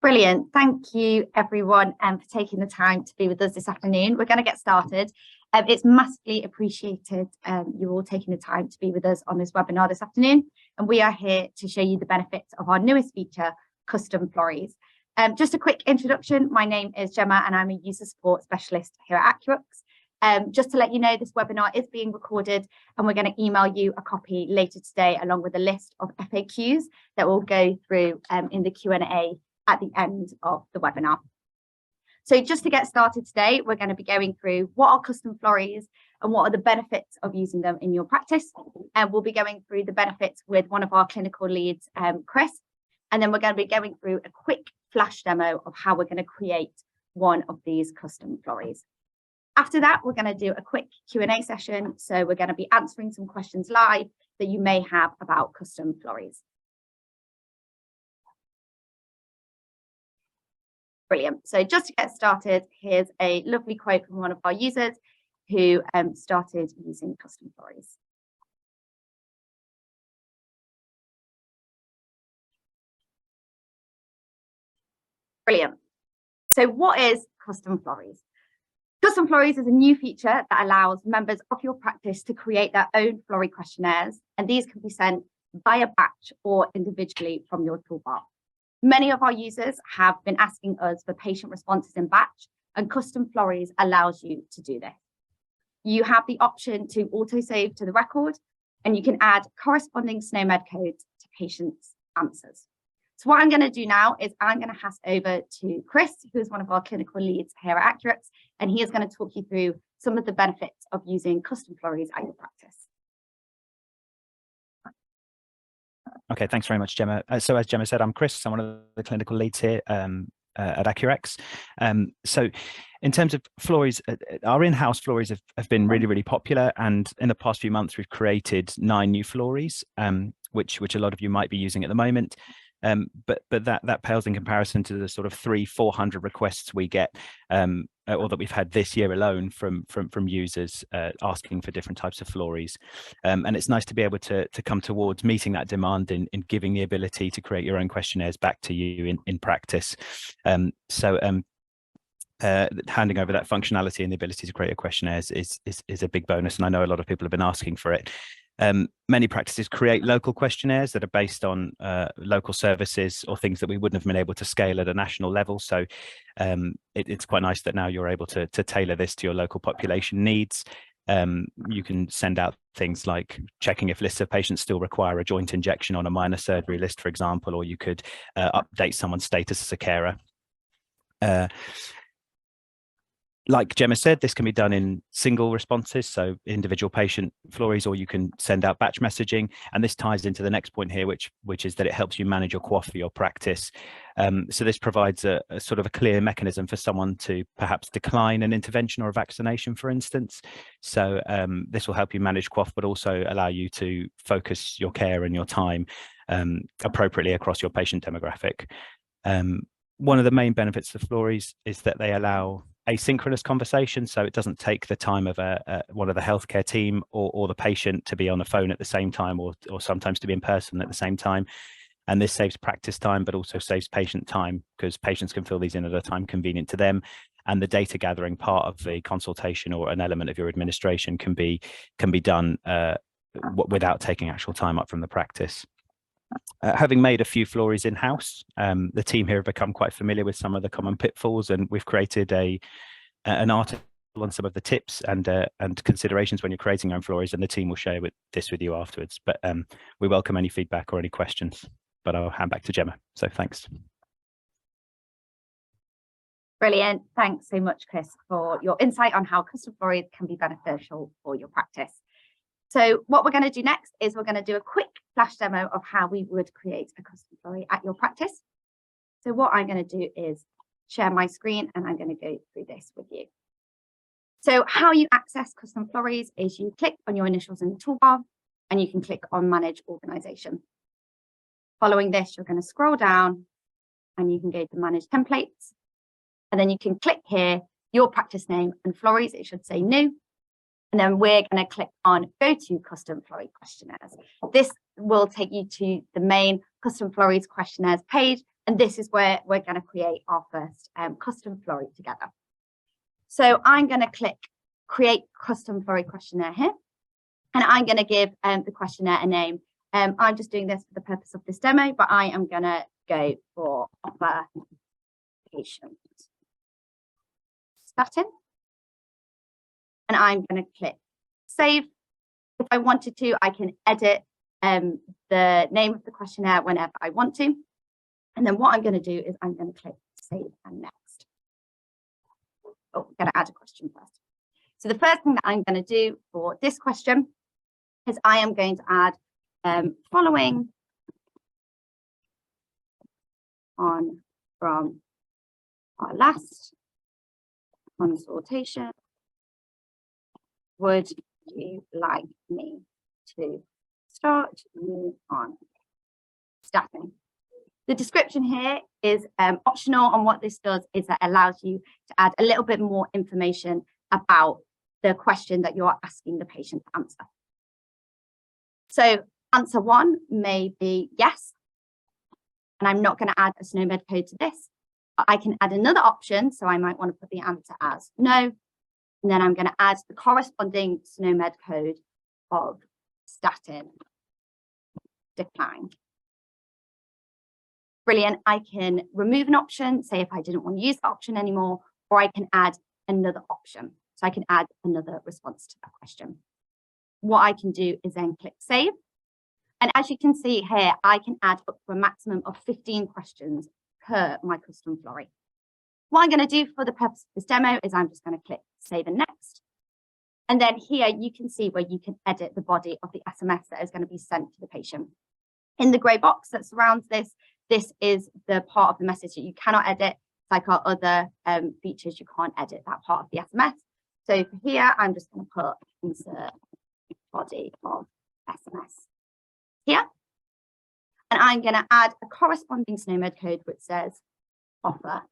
Brilliant. Thank you, everyone, for taking the time to be with us this afternoon. We're going to get started. It's massively appreciated you all taking the time to be with us on this webinar this afternoon. And we are here to show you the benefits of our newest feature, Custom Floreys. Just a quick introduction. My name is Gemma and I'm a user support specialist here at Accurux. Just to let you know, this webinar is being recorded and we're going to email you a copy later today along with a list of FAQs that we'll go through in the Q&A at the end of the webinar. So just to get started today, we're going to be going through what are custom floreys and what are the benefits of using them in your practice. And we'll be going through the benefits with one of our clinical leads, Chris. And then we're going to be going through a quick flash demo of how we're going to create one of these custom floreys. After that, we're going to do a quick Q&A session. So we're going to be answering some questions live that you may have about custom floreys. Brilliant. So just to get started, here's a lovely quote from one of our users who started using custom floreys. Brilliant. So what is Custom Floreys? Custom Floreys is a new feature that allows members of your practice to create their own florey questionnaires, and these can be sent via batch or individually from your toolbar. Many of our users have been asking us for patient responses in batch, and Custom Floreys allows you to do this. You have the option to auto-save to the record, and you can add corresponding SNOMED codes to patients' answers. So what I'm going to do now is I'm going to pass over to Chris, who is one of our clinical leads here at Accurux, and he is going to talk you through some of the benefits of using Custom Floreys at your practice. Okay, thanks very much, Gemma. So as Gemma said, I'm Chris. I'm one of the clinical leads here at Accurux. So in terms of floreys, our in-house floreys have been really popular. And in the past few months, we've created 9 new floreys, which a lot of you might be using at the moment. But that pales in comparison to the sort of 300-400 requests we get, or that we've had this year alone from users asking for different types of floreys. And it's nice to be able to come towards meeting that demand in giving the ability to create your own questionnaires back to you in practice. Handing over that functionality and the ability to create a questionnaire is a big bonus, and I know a lot of people have been asking for it. Many practices create local questionnaires that are based on local services or things that we wouldn't have been able to scale at a national level. So it's quite nice that now you're able to tailor this to your local population needs. You can send out things like checking if lists of patients still require a joint injection on a minor surgery list, for example, or you could update someone's status as a carer. Like Gemma said, this can be done in single responses, so individual patient floreys, or you can send out batch messaging. And this ties into the next point here, which is that it helps you manage your QoF for your practice. So this provides a sort of a clear mechanism for someone to perhaps decline an intervention or a vaccination, for instance. So this will help you manage QoF, but also allow you to focus your care and your time appropriately across your patient demographic. One of the main benefits of floreys is that they allow asynchronous conversation, so it doesn't take the time of one of the healthcare team or the patient to be on the phone at the same time, or sometimes to be in person at the same time. And this saves practice time, but also saves patient time, because patients can fill these in at a time convenient to them, and the data gathering part of the consultation or an element of your administration can be done without taking actual time up from the practice. Having made a few floreys in-house, the team here have become quite familiar with some of the common pitfalls, and we've created an article on some of the tips and considerations when you're creating your own floreys, and the team will share this with you afterwards. But we welcome any feedback or any questions, but I'll hand back to Gemma. So thanks. Brilliant. Thanks so much, Chris, for your insight on how custom floreys can be beneficial for your practice. So what we're going to do next is we're going to do a quick flash demo of how we would create a custom florey at your practice. So what I'm going to do is share my screen and I'm going to go through this with you. So how you access custom floreys is you click on your initials in the toolbar and you can click on Manage Organization. Following this, you're going to scroll down and you can go to Manage Templates. And then you can click here, your practice name and floreys. It should say New. And then we're going to click on Go to Custom Florey Questionnaires. This will take you to the main Custom Floreys Questionnaires page, And this is where we're going to create our first custom flurry together. So I'm going to click create custom flurry questionnaire here. And I'm going to give the questionnaire a name. I'm just doing this for the purpose of this demo, but I am going to go for offer patient statin. And I'm going to click save. If I wanted to, I can edit the name of the questionnaire whenever I want to. And then what I'm going to do is I'm going to click save and next. Oh, I'm going to add a question first. So the first thing that I'm going to do for this question is I am going to add following on from our last consultation. Would you like me to start you on statin? The description here is optional, and what this does is that allows you to add a little bit more information about the question that you're asking the patient to answer. So answer one may be yes, and I'm not going to add a SNOMED code to this, but I can add another option. So I might want to put the answer as no, and then I'm going to add the corresponding SNOMED code of statin decline. Brilliant. I can remove an option, say if I didn't want to use the option anymore, or I can add another option. So I can add another response to that question. What I can do is then click save. And as you can see here, I can add up to a maximum of 15 questions per my custom flurry. What I'm going to do for the purpose of this demo is I'm just going to click save and next. And then here you can see where you can edit the body of the SMS that is going to be sent to the patient. In the grey box that surrounds this, this is the part of the message that you cannot edit. It's like our other features, you can't edit that part of the SMS. So for here, I'm just going to put insert body of SMS here. And I'm going to add a corresponding SNOMED code which says offer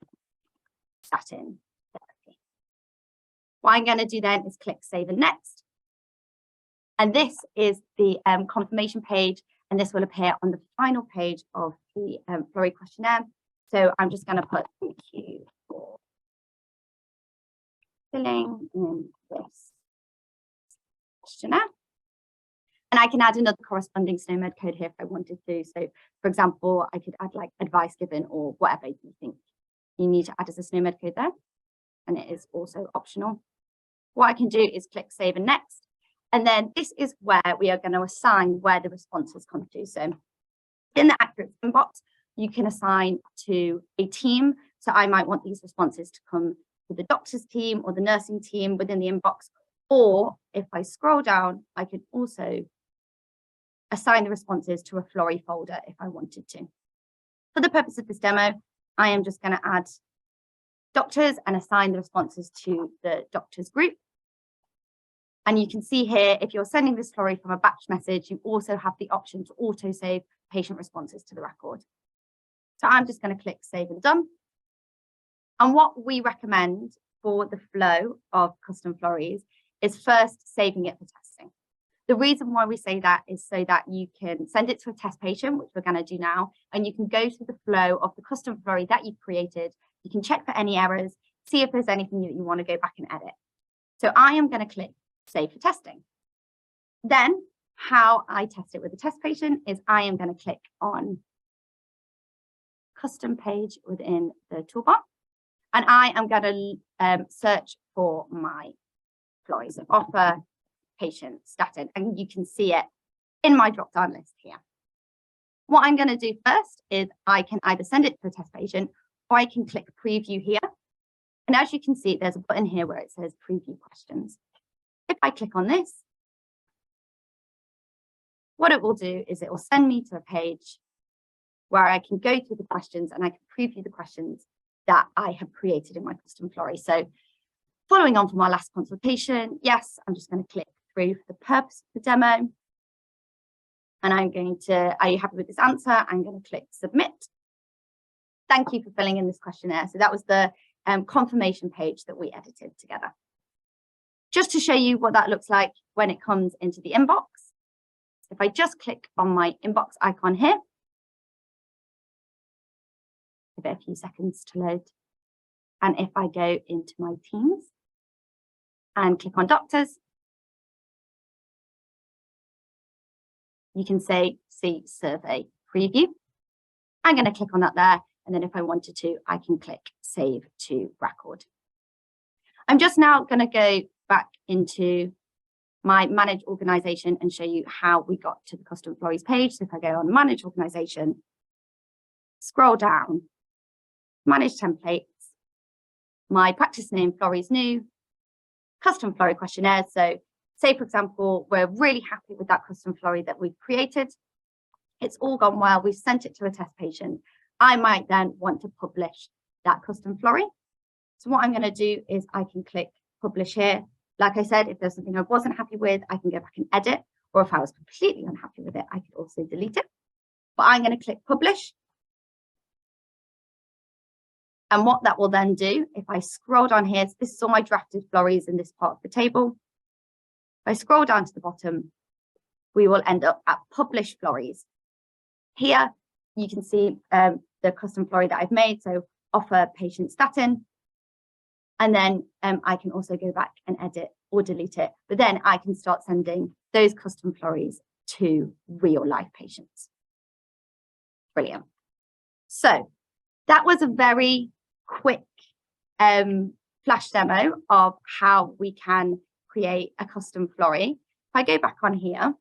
statin therapy. What I'm going to do then is click save and next. And this is the confirmation page, and this will appear on the final page of the flurry questionnaire. So I'm just going to put thank you for filling in this questionnaire. And I can add another corresponding SNOMED code here if I wanted to. So for example, I could add like advice given or whatever you think you need to add as a SNOMED code there. And it is also optional. What I can do is click save and next. And then this is where we are going to assign where the responses come to. So in the accurate inbox, you can assign to a team. So I might want these responses to come to the doctor's team or the nursing team within the inbox. Or if I scroll down, I could also assign the responses to a flurry folder if I wanted to. For the purpose of this demo, I am just going to add doctors and assign the responses to the doctors group. And you can see here, if you're sending this flurry from a batch message, you also have the option to auto-save patient responses to the record. So I'm just going to click save and done. And what we recommend for the flow of custom flurries is first saving it for testing. The reason why we say that is so that you can send it to a test patient, which we're going to do now, and you can go through the flow of the custom flurry that you've created. You can check for any errors, see if there's anything that you want to go back and edit. So I am going to click save for testing. Then how I test it with a test patient is I am going to click on custom page within the toolbar, and I am going to search for my flurries and offer patient statin, and you can see it in my drop down list here. What I'm going to do first is I can either send it to a test patient or I can click preview here. And as you can see, there's a button here where it says preview questions. If I click on this, what it will do is it will send me to a page where I can go through the questions and I can preview the questions that I have created in my custom flurry. So following on from our last consultation, yes, I'm just going to click through for the purpose of the demo. And I'm going to, are you happy with this answer? I'm going to click submit. Thank you for filling in this questionnaire. So that was the confirmation page that we edited together. Just to show you what that looks like when it comes into the inbox. If I just click on my inbox icon here, give it a few seconds to load. And if I go into my teams and click on doctors, you can see survey preview. I'm going to click on that there. And then if I wanted to, I can click save to record. I'm just now going to go back into my manage organization and show you how we got to the Custom Floreys page. So if I go on manage organization, scroll down, manage templates, my practice name, Floreys New, custom Florey questionnaire. So say, for example, we're really happy with that custom Florey that we've created. It's all gone well. We've sent it to a test patient. I might then want to publish that custom Florey. So what I'm going to do is I can click publish here. Like I said, if there's something I wasn't happy with, I can go back and edit. Or if I was completely unhappy with it, I could also delete it. But I'm going to click publish. And what that will then do, if I scroll down here, so this is all my drafted Floreys in this part of the table. If I scroll down to the bottom, we will end up at publish Floreys. Here, you can see the custom Florey that I've made. So offer patient statin. And then I can also go back and edit or delete it. But then I can start sending those custom Floreys to real life patients. Brilliant. So that was a very quick flash demo of how we can create a custom Florey. If I go back on here,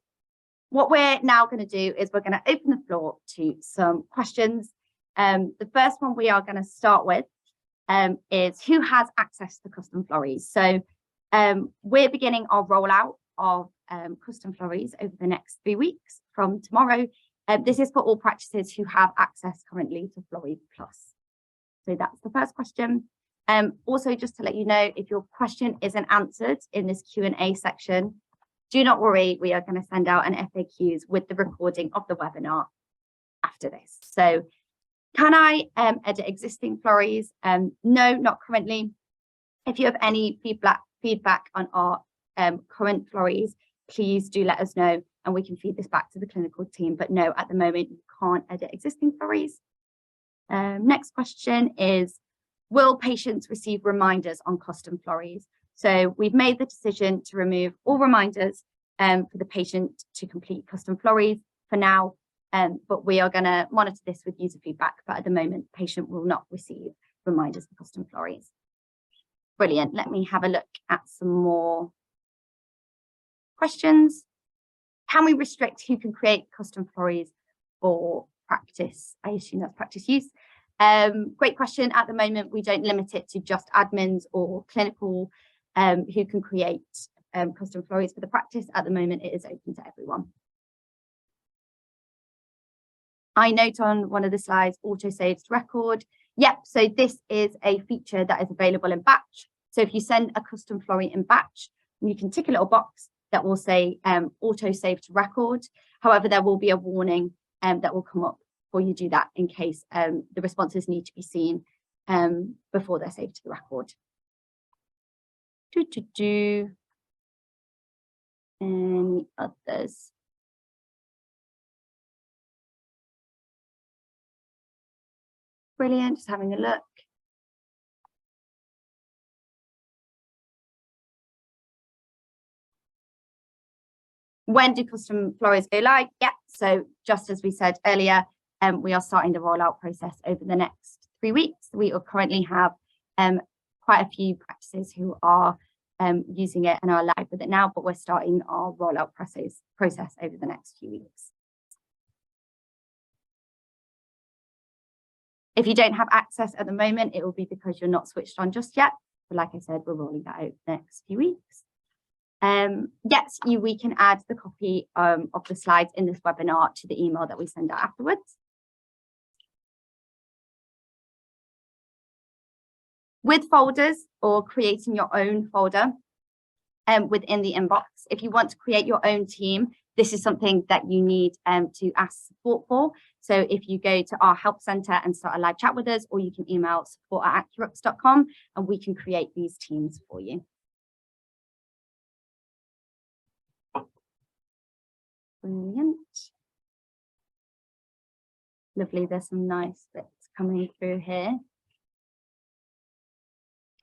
what we're now going to do is we're going to open the floor to some questions. The first one we are going to start with is who has access to custom Floreys. So we're beginning our rollout of custom Floreys over the next 3 weeks from tomorrow. This is for all practices who have access currently to Florey Plus. So that's the first question. Also, just to let you know, if your question isn't answered in this Q&A section, do not worry, we are going to send out an FAQs with the recording of the webinar after this. So can I edit existing Floreys? No, not currently. If you have any feedback on our current Floreys, please do let us know and we can feed this back to the clinical team. But no, at the moment, you can't edit existing Floreys. Next question is, will patients receive reminders on custom Floreys? So we've made the decision to remove all reminders for the patient to complete custom Floreys for now. But we are going to monitor this with user feedback. But at the moment, patient will not receive reminders for custom Floreys. Brilliant. Let me have a look at some more questions. Can we restrict who can create custom Floreys for practice? I assume that's practice use. Great question. At the moment, we don't limit it to just admins or clinical who can create custom Floreys for the practice. At the moment, it is open to everyone. I note on one of the slides, auto saves to record. Yep, so this is a feature that is available in batch. So if you send a custom Florey in batch, you can tick a little box that will say auto save to record. However, there will be a warning that will come up before you do that in case the responses need to be seen before they're saved to the record. Any others? Brilliant, just having a look. When do custom Floreys go live? Yeah, so just as we said earlier, we are starting the rollout process over the next 3 weeks. We currently have quite a few practices who are using it and are live with it now, but we're starting our rollout process over the next few weeks. If you don't have access at the moment, it will be because you're not switched on just yet. But like I said, we're rolling that out the next few weeks. Yes, we can add the copy of the slides in this webinar to the email that we send out afterwards. With folders or creating your own folder within the inbox, if you want to create your own team, this is something that you need to ask support for. So if you go to our help center and start a live chat with us, or you can email support@accurux.com and we can create these teams for you. Brilliant. Lovely, there's some nice bits coming through here.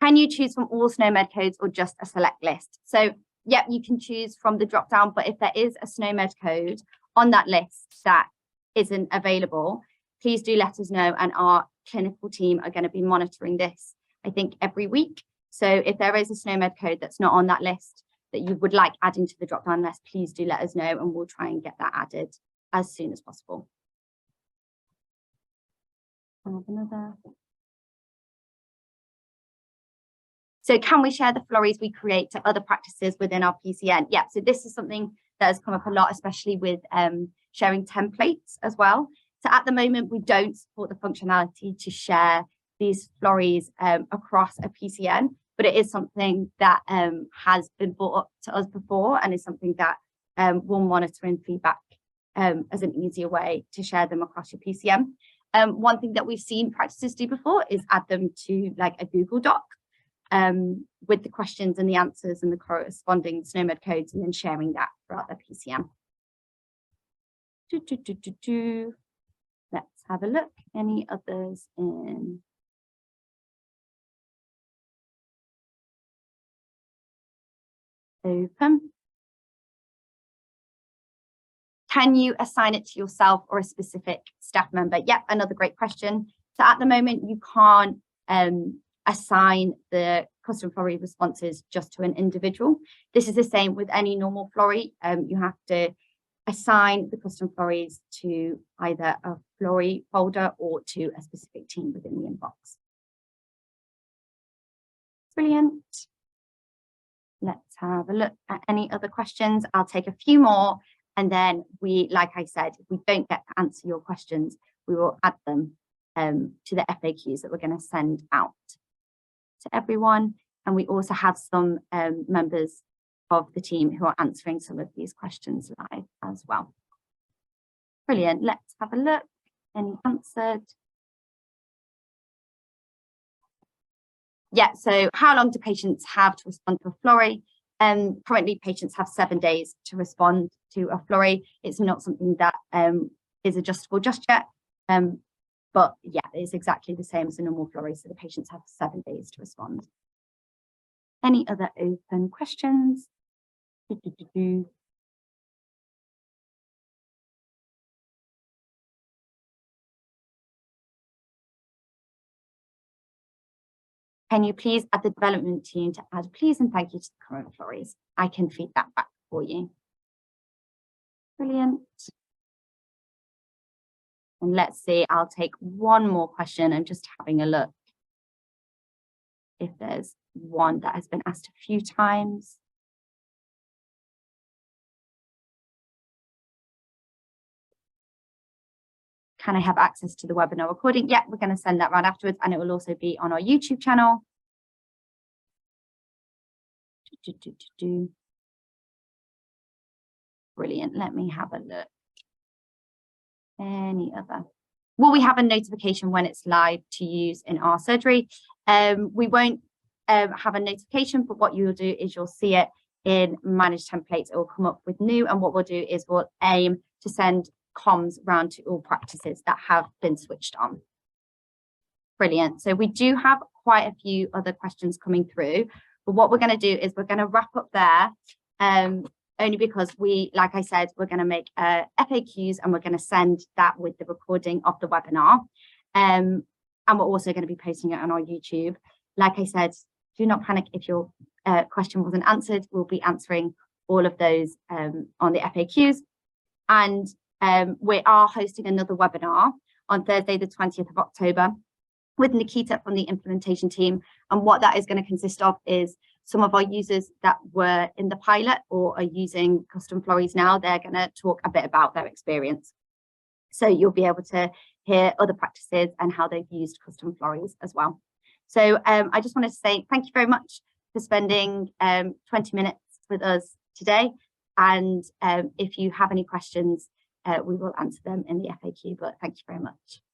Can you choose from all SNOMED codes or just a select list? So, yep, you can choose from the drop down, but if there is a SNOMED code on that list that isn't available, please do let us know, and our clinical team are going to be monitoring this, I think, every week. So if there is a SNOMED code that's not on that list that you would like adding to the drop down list, please do let us know and we'll try and get that added as soon as possible. So can we share the flurries we create to other practices within our PCN? Yeah, so this is something that has come up a lot, especially with sharing templates as well. So at the moment, we don't support the functionality to share these flurries across a PCN, but it is something that has been brought up to us before and is something that we'll monitor and feedback as an easier way to share them across your PCN. One thing that we've seen practices do before is add them to like a Google Doc with the questions and the answers and the corresponding SNOMED codes, and then sharing that throughout their PCN. Let's have a look. Any others in? Open. Can you assign it to yourself or a specific staff member? Yep, another great question. So at the moment, you can't assign the custom flurry responses just to an individual. This is the same with any normal flurry. You have to assign the custom flurries to either a flurry folder or to a specific team within the inbox. Brilliant. Let's have a look at any other questions. I'll take a few more, and then like I said, if we don't get to answer your questions, we will add them to the FAQs that we're going to send out to everyone. And we also have some members of the team who are answering some of these questions live as well. Brilliant. Let's have a look. Any answered? Yeah, so how long do patients have to respond to a flurry? Currently, patients have 7 days to respond to a flurry. It's not something that is adjustable just yet. But yeah, it's exactly the same as a normal flurry. So the patients have 7 days to respond. Any other open questions? Can you please add the development team to add please and thank you to the current flurries? I can feed that back for you. Brilliant. And let's see, I'll take one more question. I'm just having a look if there's one that has been asked a few times. Can I have access to the webinar recording? Yeah, we're going to send that round afterwards, and it will also be on our YouTube channel. Brilliant. Let me have a look. Any other? Will we have a notification when it's live to use in our surgery? We won't have a notification, but what you'll do is you'll see it in managed templates. It will come up with new, and what we'll do is we'll aim to send comms round to all practices that have been switched on. Brilliant. So we do have quite a few other questions coming through, but what we're going to do is we're going to wrap up there, only because like I said, we're going to make FAQs, and we're going to send that with the recording of the webinar. And we're also going to be posting it on our YouTube. Like I said, do not panic if your question wasn't answered. We'll be answering all of those on the FAQs. And we are hosting another webinar on Thursday, the 20th of October with Nikita from the implementation team. And what that is going to consist of is some of our users that were in the pilot or are using Custom Floreys now. They're going to talk a bit about their experience. So you'll be able to hear other practices and how they've used Custom Floreys as well. So I just wanted to say thank you very much for spending 20 minutes with us today. And if you have any questions, we will answer them in the FAQ, but thank you very much.